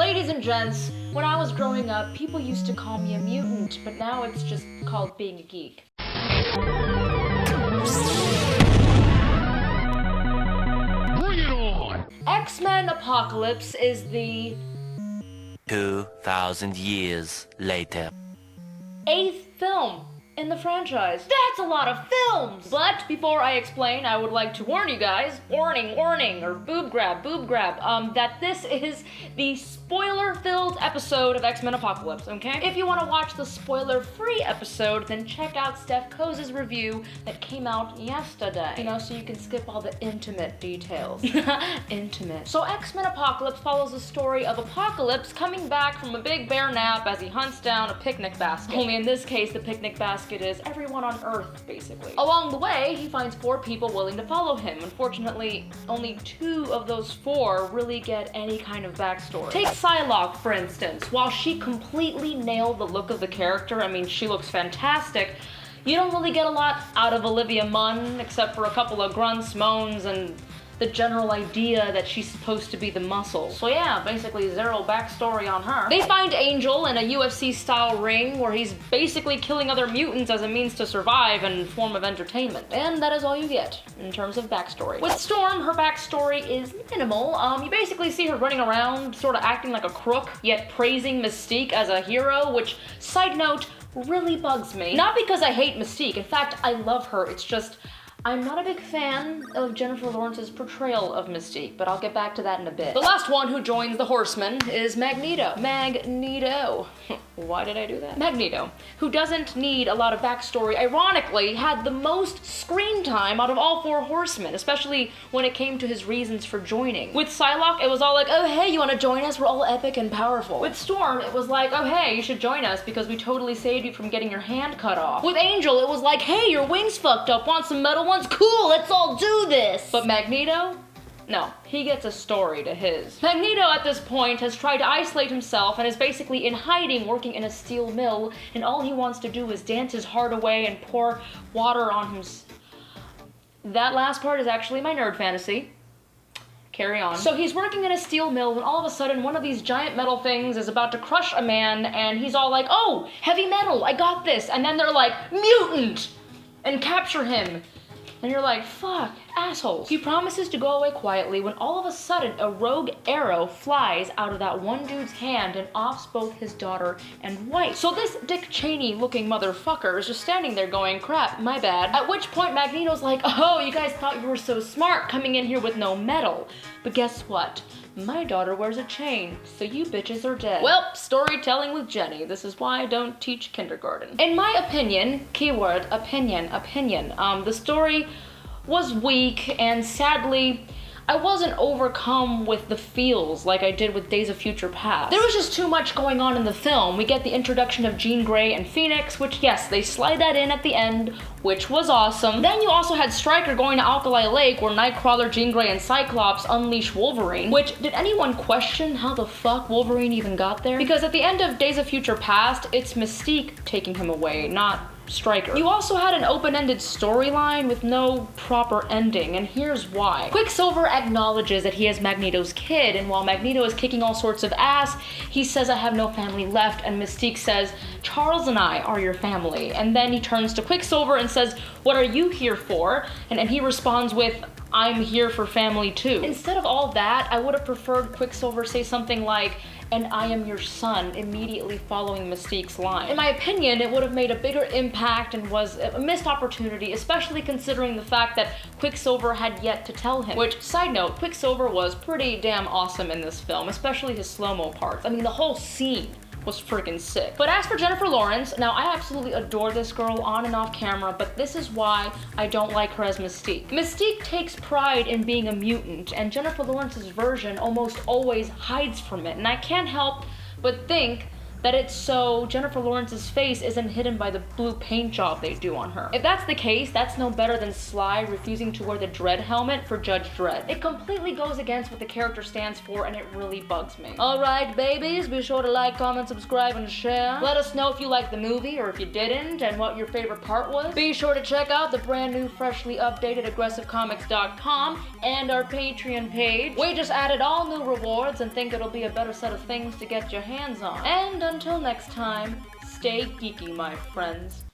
Ladies and gents, when I was growing up, people used to call me a mutant, but now it's just called being a geek. Bring it on! X-Men Apocalypse is the 2,000 years later. 8th film in the franchise. That's a lot of films! But before I explain, I would like to warn you guys, warning, or boob grab, that this is the spoiler-filled episode of X-Men Apocalypse, okay? If you want to watch the spoiler-free episode, then check out Steph Coze's review that came out yesterday. You know, so you can skip all the intimate details. Intimate. So X-Men Apocalypse follows the story of Apocalypse coming back from a big bear nap as he hunts down a picnic basket. Only in this case, the picnic basket is everyone on Earth, basically. Along the way, he finds 4 people willing to follow him. Unfortunately, only 2 of those 4 really get any kind of backstory. Take Psylocke, for instance. While she completely nailed the look of the character, I mean, she looks fantastic, you don't really get a lot out of Olivia Munn, except for a couple of grunts, moans, and the general idea that she's supposed to be the muscle. So yeah, basically zero backstory on her. They find Angel in a UFC-style ring where he's basically killing other mutants as a means to survive and form of entertainment. And that is all you get in terms of backstory. With Storm, her backstory is minimal. You basically see her running around, sort of acting like a crook, yet praising Mystique as a hero, which, side note, really bugs me. Not because I hate Mystique, in fact, I love her, it's just, I'm not a big fan of Jennifer Lawrence's portrayal of Mystique, but I'll get back to that in a bit. The last one who joins the Horsemen is Magneto. Magneto. Why did I do that? Magneto, who doesn't need a lot of backstory, ironically had the most screen time out of all 4 Horsemen, especially when it came to his reasons for joining. With Psylocke, it was all like, oh hey, you wanna join us? We're all epic and powerful. With Storm, it was like, oh hey, you should join us because we totally saved you from getting your hand cut off. With Angel, it was like, hey, your wing's fucked up, want some metal ones? Cool, let's all do this! But Magneto? No, he gets a story to his. Magneto at this point has tried to isolate himself and is basically in hiding working in a steel mill, and all he wants to do is dance his heart away and pour water on him. That last part is actually my nerd fantasy. Carry on. So he's working in a steel mill when all of a sudden one of these giant metal things is about to crush a man and he's all like, oh, heavy metal, I got this. And then they're like, mutant! And capture him. And you're like, fuck, assholes. He promises to go away quietly when all of a sudden a rogue arrow flies out of that one dude's hand and offs both his daughter and wife. So this Dick Cheney looking motherfucker is just standing there going, crap, my bad. At which point Magneto's like, oh, you guys thought you were so smart coming in here with no metal. But guess what? My daughter wears a chain, so you bitches are dead. Well, storytelling with Jenny. This is why I don't teach kindergarten. In my opinion, keyword, opinion, the story was weak and sadly, I wasn't overcome with the feels like I did with Days of Future Past. There was just too much going on in the film. We get the introduction of Jean Grey and Phoenix, which yes, they slide that in at the end, which was awesome. Then you also had Stryker going to Alkali Lake where Nightcrawler, Jean Grey, and Cyclops unleash Wolverine, which, did anyone question how the fuck Wolverine even got there? Because at the end of Days of Future Past, it's Mystique taking him away, not Stryker. You also had an open-ended storyline with no proper ending, and here's why. Quicksilver acknowledges that he is Magneto's kid, and while Magneto is kicking all sorts of ass, he says, I have no family left, and Mystique says, Charles and I are your family. And then he turns to Quicksilver and says, what are you here for? And he responds with, I'm here for family too. Instead of all that, I would have preferred Quicksilver say something like, and I am your son, immediately following Mystique's line. In my opinion, it would have made a bigger impact and was a missed opportunity, especially considering the fact that Quicksilver had yet to tell him. Which, side note, Quicksilver was pretty damn awesome in this film, especially his slow-mo parts. I mean, the whole scene was freaking sick. But as for Jennifer Lawrence, now I absolutely adore this girl on and off camera, but this is why I don't like her as Mystique. Mystique takes pride in being a mutant, and Jennifer Lawrence's version almost always hides from it, and I can't help but think that it's so Jennifer Lawrence's face isn't hidden by the blue paint job they do on her. If that's the case, that's no better than Sly refusing to wear the Dredd helmet for Judge Dredd. It completely goes against what the character stands for, and it really bugs me. Alright, babies, be sure to like, comment, subscribe, and share. Let us know if you liked the movie or if you didn't, and what your favorite part was. Be sure to check out the brand new, freshly updated aggressivecomics.com and our Patreon page. We just added all new rewards and think it'll be a better set of things to get your hands on. And until next time, stay geeky, my friends.